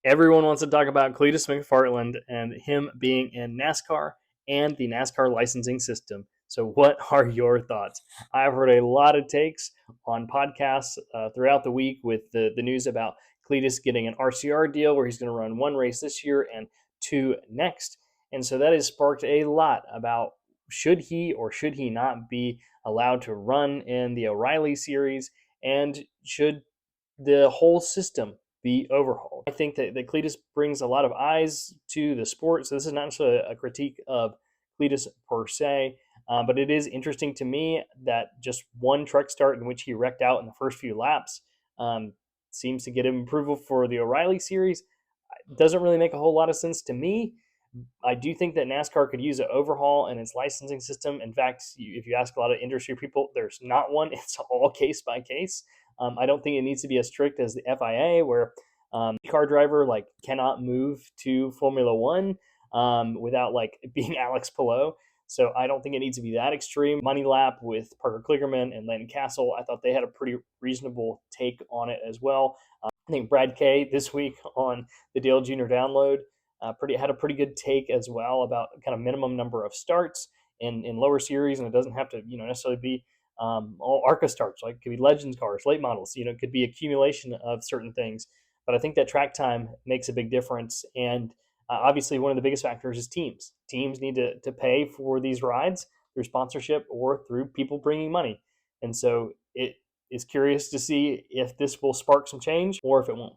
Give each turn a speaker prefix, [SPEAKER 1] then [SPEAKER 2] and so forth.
[SPEAKER 1] Everyone wants to talk about Cleetus McFarland and him being in NASCAR and the NASCAR licensing system. So, what are your thoughts? I've heard a lot of takes on podcasts throughout the week with the news about Cleetus getting an RCR deal where he's going to run one race this year and two next. And so that has sparked a lot about should he or should he not be allowed to run in the O'Reilly series, and should the whole system be overhauled. I think that Cleetus brings a lot of eyes to the sport. So this is not necessarily a critique of Cleetus per se, but it is interesting to me that just one truck start in which he wrecked out in the first few laps um, seems to get him approval for the O'Reilly series. It doesn't really make a whole lot of sense to me. I do think that NASCAR could use an overhaul in its licensing system. In fact, if you ask a lot of industry people, there's not one. It's all case by case. I don't think it needs to be as strict as the FIA, where car driver like cannot move to Formula One without like being Alex Palou. So I don't think it needs to be that extreme. Money Lap with Parker Kligerman and Landon Castle, I thought they had a pretty reasonable take on it as well. I think Brad Kay this week on the Dale Jr. Download had a pretty good take as well about kind of minimum number of starts in lower series, and it doesn't have to necessarily be all ARCA starts. Like it could be Legends cars, late models. It could be accumulation of certain things. But I think that track time makes a big difference, and obviously one of the biggest factors is teams. Teams need to pay for these rides through sponsorship or through people bringing money, and so it is curious to see if this will spark some change or if it won't.